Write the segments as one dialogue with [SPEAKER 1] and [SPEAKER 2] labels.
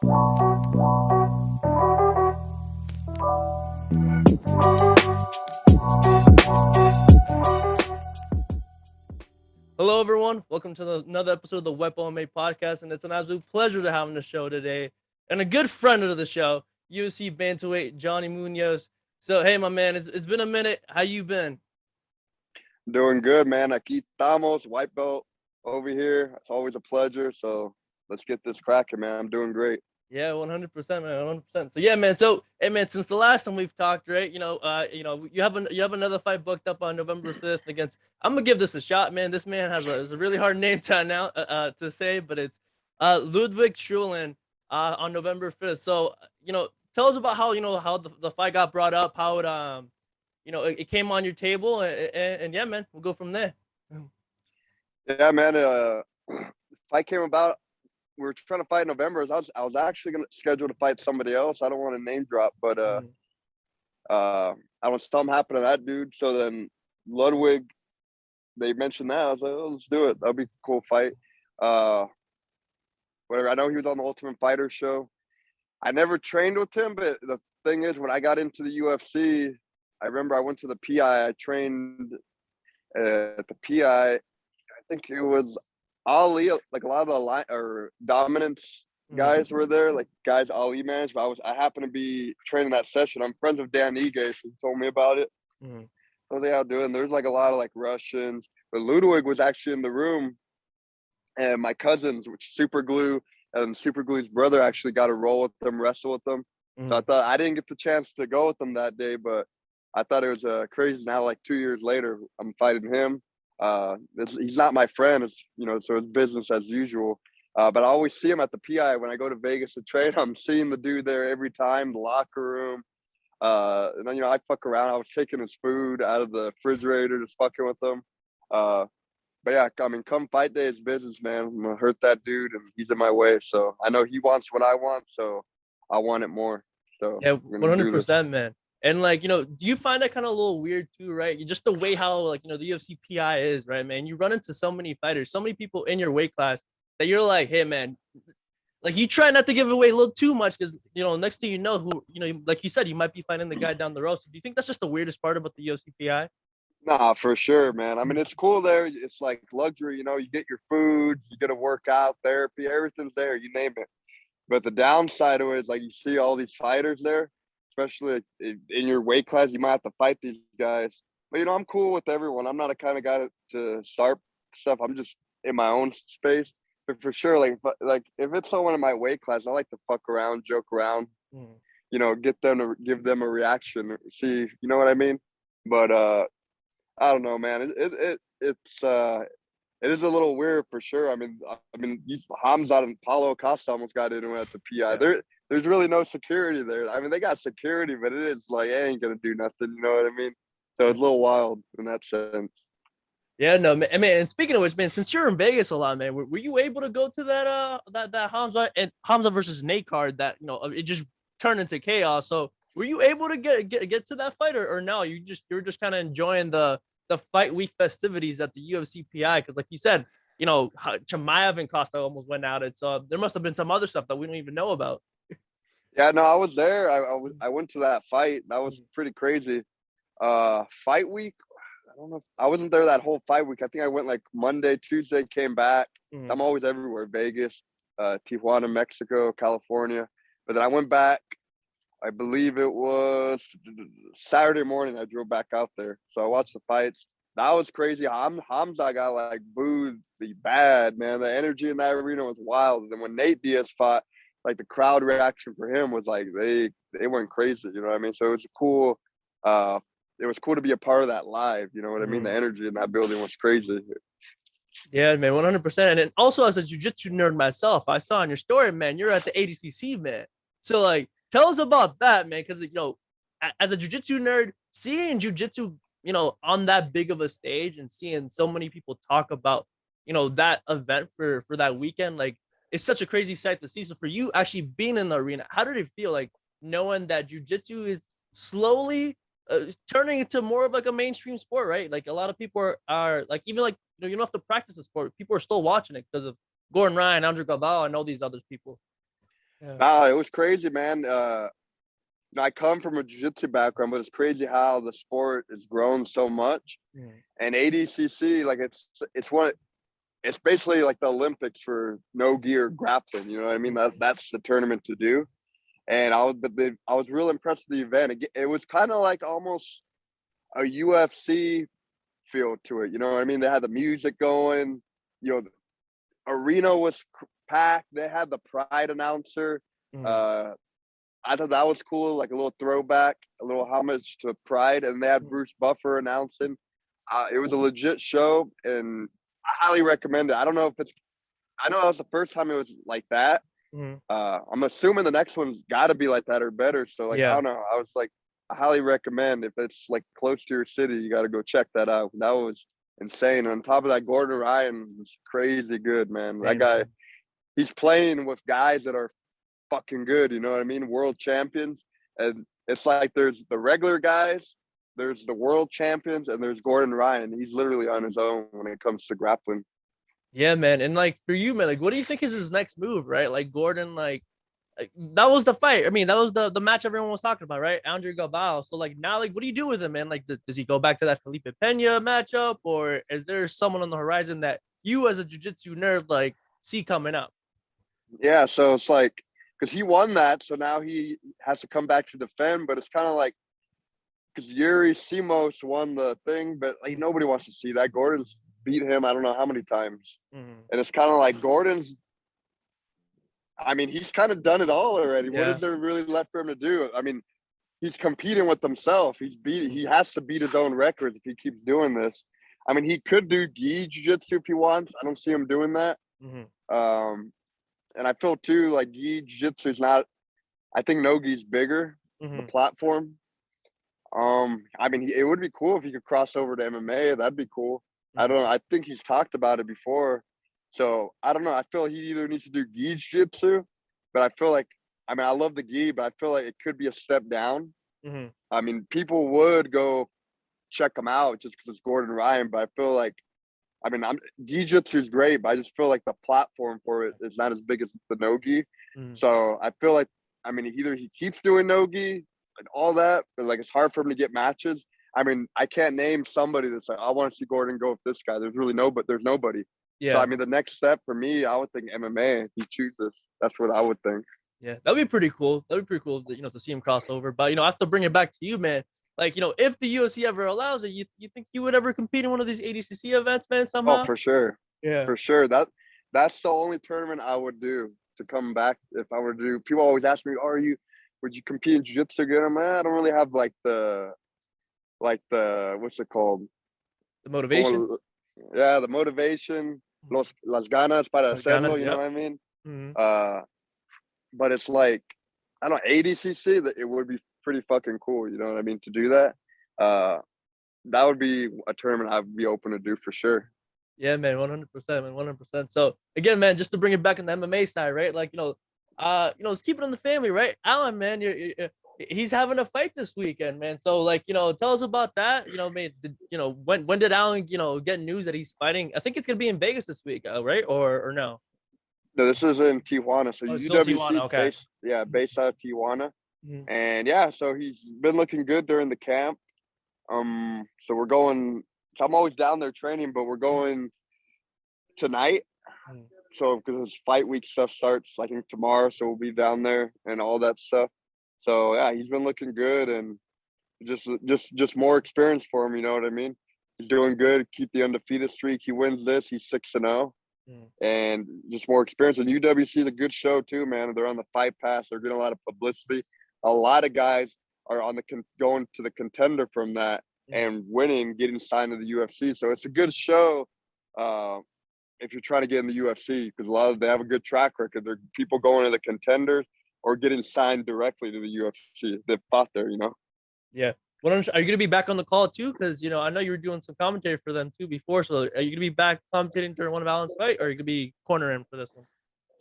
[SPEAKER 1] Hello, everyone. Welcome to another episode of the White Belt MMA podcast, and it's an absolute pleasure to have on the show today, and a good friend of the show, UFC Bantamweight Johnny Munoz. So, hey, my man, it's been a minute. How you been?
[SPEAKER 2] Doing good, man. Aquí estamos, white belt over here. It's always a pleasure. So let's get this cracking, man. I'm doing great.
[SPEAKER 1] Yeah, 100%, man, 100%. So, yeah, man. So, hey, man, since the last time we've talked, right? You have another fight booked up on November 5th against. I'm gonna give this a shot, man. This man has a really hard name to announce, to say, but it's Ludwig Schulin on November 5th. So, tell us about how the fight got brought up, how it came on your table, and yeah, man, we'll go from there.
[SPEAKER 2] Yeah, man. Fight came about. We were trying to fight in November. I was actually gonna schedule to fight somebody else. I don't want to name drop, but I don't something happened to that dude. So then Ludwig, they mentioned that. I was like, oh, let's do it. That'll be a cool fight. Whatever. I know he was on the Ultimate Fighter show. I never trained with him, but the thing is, when I got into the UFC, I remember I went to the PI. I trained at the PI. I think it was Ali, like a lot of the line or dominance guys were there, like guys Ali managed. But I happened to be training that session. I'm friends with Dan Ige, so he told me about it.
[SPEAKER 1] Mm-hmm.
[SPEAKER 2] So they out doing. There's like a lot of like Russians, but Ludwig was actually in the room, and my cousins, which Super Glue and Super Glue's brother, actually got to roll with them, wrestle with them.
[SPEAKER 1] Mm-hmm.
[SPEAKER 2] So I thought I didn't get the chance to go with them that day, but I thought it was crazy. Now, like 2 years later, I'm fighting him. He's not my friend, so it's business as usual. But I always see him at the PI when I go to Vegas to train. I'm seeing the dude there every time, the locker room. And then, I fuck around. I was taking his food out of the refrigerator, just fucking with him. But yeah, I mean, come fight day is business, man. I'm gonna hurt that dude, and he's in my way. So I know he wants what I want, so I want it more. So
[SPEAKER 1] Yeah,
[SPEAKER 2] we're gonna do this.
[SPEAKER 1] 100%, man. And do you find that kind of a little weird too, right? Just the way how the UFC PI is, right, man? You run into so many fighters, so many people in your weight class that you're like, hey, man, like you try not to give away a little too much because next thing you know, like you said, you might be fighting the guy down the road. So do you think that's just the weirdest part about the UFC PI?
[SPEAKER 2] Nah, for sure, man. I mean, it's cool there. It's like luxury, you get your foods, you get a workout, therapy, everything's there, you name it. But the downside of it is like you see all these fighters there, especially in your weight class, you might have to fight these guys. But, I'm cool with everyone. I'm not a kind of guy to start stuff. I'm just in my own space. But for sure, like if it's someone in my weight class, I like to fuck around, joke around, get them to give them a reaction, see, you know what I mean? But I don't know, man. It is a little weird for sure. I mean, Hamza and Paulo Costa almost got into it at the PI.
[SPEAKER 1] Yeah.
[SPEAKER 2] There's really no security there. I mean, they got security, but it is like, it ain't gonna do nothing. You know what I mean? So it's a little wild in that sense.
[SPEAKER 1] Yeah, no, man. I mean, and speaking of which, man, since you're in Vegas a lot, man, were you able to go to that Hamza versus Nate card that it just turned into chaos? So were you able to get to that fight, or no? You're just kind of enjoying the fight week festivities at the UFC PI because, like you said, Chimaev and Costa almost went at it. So there must have been some other stuff that we don't even know about.
[SPEAKER 2] Yeah, no, I was there. I went to that fight. That was pretty crazy. Fight week. I don't know. I wasn't there that whole fight week. I think I went like Monday, Tuesday, came back. I'm always everywhere. Vegas, Tijuana, Mexico, California. But then I went back. I believe it was Saturday morning. I drove back out there. So I watched the fights. That was crazy. Hamza got like booed bad, man. The energy in that arena was wild. And then when Nate Diaz fought, like the crowd reaction for him was like they went crazy. You know what I mean? So it was cool. It was cool to be a part of that live. You know what I mean? The energy in that building was crazy.
[SPEAKER 1] Yeah, man, 100%. And also, as a jiu-jitsu nerd myself, I saw in your story, man, you're at the ADCC, man. So, like, tell us about that, man, because, as a jiu-jitsu nerd, seeing jiu-jitsu, on that big of a stage and seeing so many people talk about, that event for that weekend, like, it's such a crazy sight to see. So, for you actually being in the arena, how did it feel, like, knowing that jiu-jitsu is slowly turning into more of like a mainstream sport, right? Like a lot of people are like, even like, you don't have to practice the sport. People are still watching it because of Gordon Ryan, Andrew Galvao, and all these other people. Yeah.
[SPEAKER 2] Nah, it was crazy, man. I come from a jiu-jitsu background, but it's crazy how the sport has grown so much.
[SPEAKER 1] Mm.
[SPEAKER 2] And ADCC, like it's basically like the Olympics for no gear grappling. You know what I mean? That's the tournament to do. And I was real impressed with the event. It was kind of like almost a UFC feel to it. You know what I mean? They had the music going. You know, the arena was packed. They had the Pride announcer.
[SPEAKER 1] Mm.
[SPEAKER 2] Uh, I thought that was cool, like a little throwback, a little homage to Pride. And they had Bruce Buffer announcing. It was a legit show, and I highly recommend it. I don't know if it's. I know that was the first time it was like that.
[SPEAKER 1] Mm.
[SPEAKER 2] I'm assuming the next one's got to be like that or better. So like I
[SPEAKER 1] Yeah.
[SPEAKER 2] don't know. I was like, I highly recommend if it's like close to your city, you got to go check that out. That was insane. On top of that, Gordon Ryan was crazy good, man. That
[SPEAKER 1] Same.
[SPEAKER 2] guy, he's playing with guys that are fucking good. You know what I mean? World champions, and it's like there's the regular guys, there's the world champions, and there's Gordon Ryan. He's literally on his own when it comes to grappling.
[SPEAKER 1] Yeah, man. And like for you, man, like what do you think is his next move, right? Like Gordon, like that was the fight. I mean, that was the match everyone was talking about, right? Andre Galbao. So like now, like what do you do with him, man? Like does he go back to that Felipe Pena matchup, or is there someone on the horizon that you as a jiu-jitsu nerd like see coming up?
[SPEAKER 2] Yeah, so it's like because he won that, so now he has to come back to defend. But it's kind of like because Yuri Simos won the thing, but like nobody wants to see that. Gordon's beat him, I don't know how many times,
[SPEAKER 1] Mm-hmm.
[SPEAKER 2] and it's kind of like Gordon's. I mean, he's kind of done it all already. What
[SPEAKER 1] Yeah.
[SPEAKER 2] is there really left for him to do? I mean, he's competing with himself. He has to beat his own records if he keeps doing this. I mean, he could do gi jiu-jitsu if he wants. I don't see him doing that.
[SPEAKER 1] Mm-hmm.
[SPEAKER 2] Um, and I feel too like gi jiu-jitsu is not. I think no gi's bigger, the
[SPEAKER 1] Mm-hmm.
[SPEAKER 2] platform. I mean, it would be cool if he could cross over to MMA. That'd be cool. I
[SPEAKER 1] Mm-hmm.
[SPEAKER 2] don't know. I think he's talked about it before. So I don't know. I feel he either needs to do gi jiu-jitsu, but I feel like, I mean, I love the gi, but I feel like it could be a step down.
[SPEAKER 1] Mm-hmm.
[SPEAKER 2] I mean, people would go check him out just because it's Gordon Ryan, but I feel like, I mean, jiu-jitsu is great, but I just feel like the platform for it is not as big as the no gi.
[SPEAKER 1] Mm-hmm.
[SPEAKER 2] So I feel like, I mean, either he keeps doing no gi and all that, but like it's hard for him to get matches. I mean, I can't name somebody that's like, I want to see Gordon go with this guy. There's really there's nobody. So I
[SPEAKER 1] Yeah.
[SPEAKER 2] mean, the next step for me, I would think MMA. If he chooses, that's what I would think.
[SPEAKER 1] Yeah, that'd be pretty cool. That'd be pretty cool, to see him cross over. But I have to bring it back to you, man. Like, if the UFC ever allows it, you think you would ever compete in one of these ADCC events, man?
[SPEAKER 2] Oh,
[SPEAKER 1] Somehow?
[SPEAKER 2] for sure,
[SPEAKER 1] Yeah.
[SPEAKER 2] for sure. That's the only tournament I would do to come back if I were to do. People always ask me, would you compete in jiu-jitsu again? I'm like, I don't really have like the what's it called?
[SPEAKER 1] The motivation.
[SPEAKER 2] Como, yeah, the motivation, las ganas para
[SPEAKER 1] Like Ghana.
[SPEAKER 2] hacerlo. You know
[SPEAKER 1] Yep.
[SPEAKER 2] what I mean?
[SPEAKER 1] Hmm.
[SPEAKER 2] Uh, but it's like I don't know, ADCC. That it would be pretty fucking cool. You know what I mean? To do that, uh, that would be a tournament I'd be open to do for sure.
[SPEAKER 1] Yeah, man, 100%, man, 100%. So again, man, just to bring it back in the MMA side, right? Like, let's keep it in the family, right? Alan, man, he's having a fight this weekend, man. So like, tell us about that. Man, when did Alan, get news that he's fighting? I think it's gonna be in Vegas this week, right? Or no?
[SPEAKER 2] No, this is in Tijuana. So
[SPEAKER 1] Oh, it's still Tijuana.
[SPEAKER 2] UWC
[SPEAKER 1] Okay.
[SPEAKER 2] based out of Tijuana.
[SPEAKER 1] Mhm.
[SPEAKER 2] And yeah, so he's been looking good during the camp. So we're going. So I'm always down there training, but we're going tonight.
[SPEAKER 1] Mhm.
[SPEAKER 2] So because his fight week stuff starts, I think tomorrow. So we'll be down there and all that stuff. So yeah, he's been looking good and just more experience for him. You know what I mean? He's doing good. Keep the undefeated streak. He wins this. He's 6-0.
[SPEAKER 1] Mhm.
[SPEAKER 2] And just more experience. And UWC is a good show too, man. They're on the Fight Pass. They're getting a lot of publicity. A lot of guys are on the going to the contender from that
[SPEAKER 1] Mhm.
[SPEAKER 2] and winning, getting signed to the UFC. So it's a good show uh, if you're trying to get in the UFC because they have a good track record. There are people going to the contenders or getting signed directly to the UFC. They've fought there, you know.
[SPEAKER 1] Yeah. Are you gonna be back on the call too? Because I know you were doing some commentary for them too before. So are you gonna be back commentating during one of Alan's fight, or are you gonna be cornering for this one?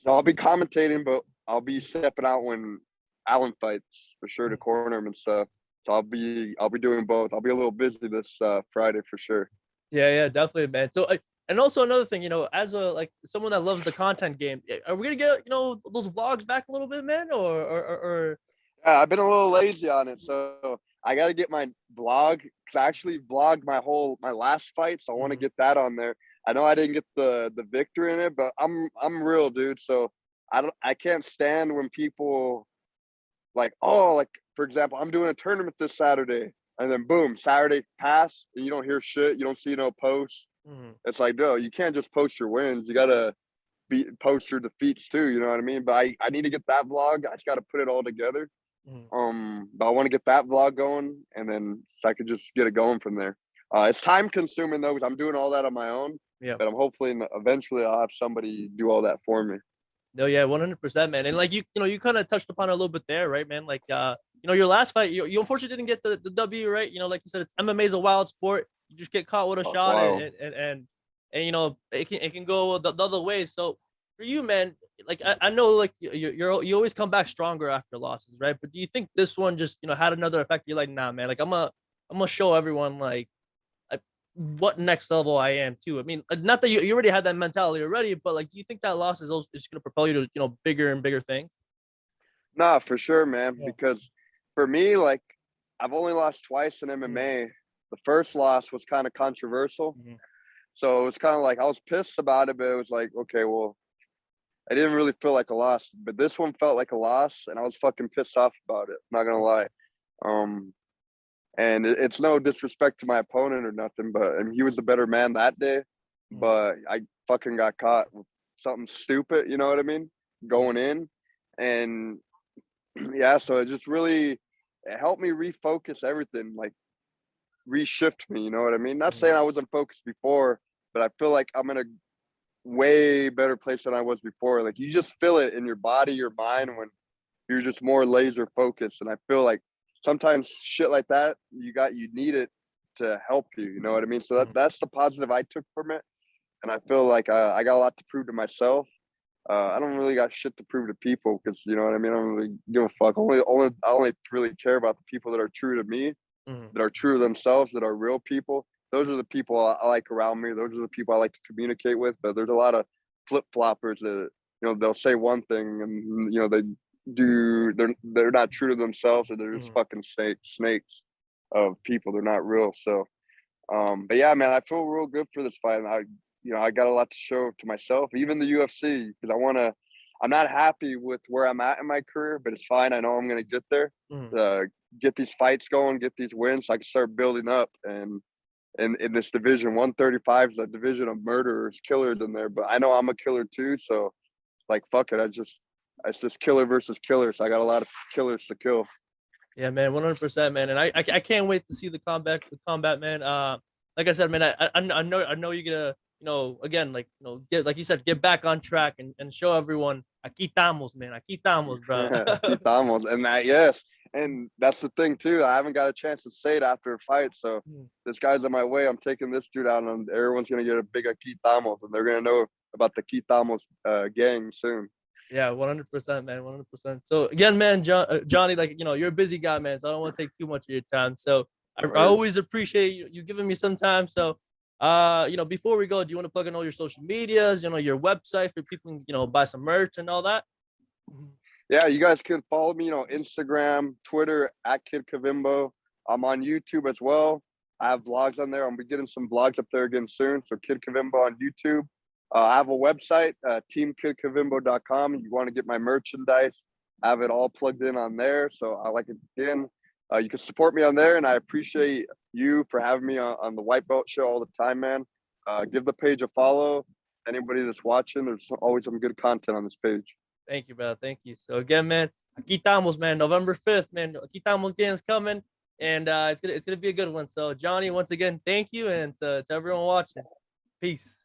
[SPEAKER 2] So I'll be commentating, but I'll be stepping out when Allen fights for sure to
[SPEAKER 1] Mhm.
[SPEAKER 2] corner him and stuff. So I'll be doing both. I'll be a little busy this Friday for sure.
[SPEAKER 1] Yeah, yeah, definitely, man. So And also another thing, as a like someone that loves the content game, are we gonna get those vlogs back a little bit, man? Or
[SPEAKER 2] Yeah, I've been a little lazy on it, so I got to get my vlog because I actually vlogged my last fight, so I want to
[SPEAKER 1] Mhm,
[SPEAKER 2] get that on there. I know I didn't get the victory in it, but I'm real, dude. So I can't stand when people like, oh, like for example, I'm doing a tournament this Saturday, and then boom, Saturday pass, and you don't hear shit, you don't see no posts.
[SPEAKER 1] mhm,
[SPEAKER 2] It's like, no, you can't just post your wins. You gotta post your defeats too. You know what I mean? But I need to get that vlog. I just got to put it all together.
[SPEAKER 1] mhm.
[SPEAKER 2] But I want to get that vlog going, and then so I could just get it going from there. It's time consuming though, because I'm doing all that on my own.
[SPEAKER 1] Yeah.
[SPEAKER 2] But I'm hopefully eventually I'll have somebody do all that for me.
[SPEAKER 1] No, yeah, 100%, man. And like you kind of touched upon it a little bit there, right, man? Like your last fight, you unfortunately didn't get the W, right? Like you said, it's MMA is a wild sport. You just get caught with a
[SPEAKER 2] Oh, it's
[SPEAKER 1] shot,
[SPEAKER 2] wild.
[SPEAKER 1] and it can go the other way. So for you, man, like I know like you always come back stronger after losses, right? But do you think this one just had another effect? You're like, nah, man. Like I'm gonna show everyone like what next level I am too. I mean, not that you already had that mentality already, but like, do you think that loss is also just going to propel you to bigger and bigger things?
[SPEAKER 2] Nah, for sure, man.
[SPEAKER 1] Yeah.
[SPEAKER 2] Because for me, like I've only lost twice in
[SPEAKER 1] Mhm,
[SPEAKER 2] MMA. The first loss was kind of controversial,
[SPEAKER 1] mhm,
[SPEAKER 2] so it was kind of like I was pissed about it, but it was like, okay, well, I didn't really feel like a loss. But this one felt like a loss, and I was fucking pissed off about it. Not gonna lie. Um, And it's no disrespect to my opponent or nothing, but I mean, he was the better man that day.
[SPEAKER 1] mhm,
[SPEAKER 2] But I fucking got caught with something stupid, you know what I mean?
[SPEAKER 1] mhm,
[SPEAKER 2] Going in. And yeah, so it just really it helped me refocus everything, like reshift me, you know what I mean? Not saying
[SPEAKER 1] mhm,
[SPEAKER 2] I wasn't focused before, but I feel like I'm in a way better place than I was before. Like you just feel it in your body, your mind
[SPEAKER 1] mhm,
[SPEAKER 2] when you're just more laser focused. And I feel like sometimes shit like that, you need it to help you. You know what I mean? So
[SPEAKER 1] mhm,
[SPEAKER 2] that's the positive I took from it. And I feel like I got a lot to prove to myself. I don't really got shit to prove to people because you know what I mean. I don't really give a fuck. I only really care about the people that are true to me,
[SPEAKER 1] mhm,
[SPEAKER 2] that are true to themselves, that are real people. Those are the people I like around me. Those are the people I like to communicate with. But there's a lot of flip floppers that they'll say one thing and they're not true to themselves or they're just
[SPEAKER 1] mhm.
[SPEAKER 2] fucking snakes of people. They're not real. So but yeah, man, I feel real good for this fight. And I got a lot to show to myself, even the UFC, because I'm not happy with where I'm at in my career, but it's fine. I know I'm going to get there,
[SPEAKER 1] Mhm.
[SPEAKER 2] uh, get these fights going, get these wins. So I can start building up. And in this division, 135 is a division of murderers, killers in there. But I know I'm a killer too. So like, fuck it. It's just killer versus killer. So I got a lot of killers to kill.
[SPEAKER 1] Yeah, man, 100%, man, and I can't wait to see the combat, man. Like I said, man, I know you're gonna, again, like get like you said, get back on track and show everyone aquí estamos, man, aquí estamos, bro.
[SPEAKER 2] Quitamos. And that, yes. And that's the thing too. I haven't got a chance to say it after a fight. So this guy's on my way. I'm taking this dude out and everyone's gonna get a big Quitamos and they're gonna know about the Quitamos gang soon.
[SPEAKER 1] Yeah, 100%, man, 100%. So again, man, Johnny, like you're a busy guy, man. So I don't want to take too much of your time. So
[SPEAKER 2] No
[SPEAKER 1] I
[SPEAKER 2] worries.
[SPEAKER 1] always appreciate you giving me some time. So, before we go, do you want to plug in all your social medias? Your website for people can buy some merch and all that. Mhm.
[SPEAKER 2] Yeah, you guys could follow me, Instagram, Twitter at Kid Kavimbo. I'm on YouTube as well. I have vlogs on there. I'm getting some vlogs up there again soon. So Kid Kavimbo on YouTube. I have a website, teamkidkavimbo.com. You want to get my merchandise, I have it all plugged in on there. So I like it again. You can support me on there, and I appreciate you for having me on the White Belt Show all the time, man. Give the page a follow. Anybody that's watching, there's always some good content on this page.
[SPEAKER 1] Thank you, brother. Thank you. So again, man, aquí estamos, man. November 5th, man. Aquí estamos game's coming, and it's gonna be a good one. So Johnny, once again, thank you, and to everyone watching, peace.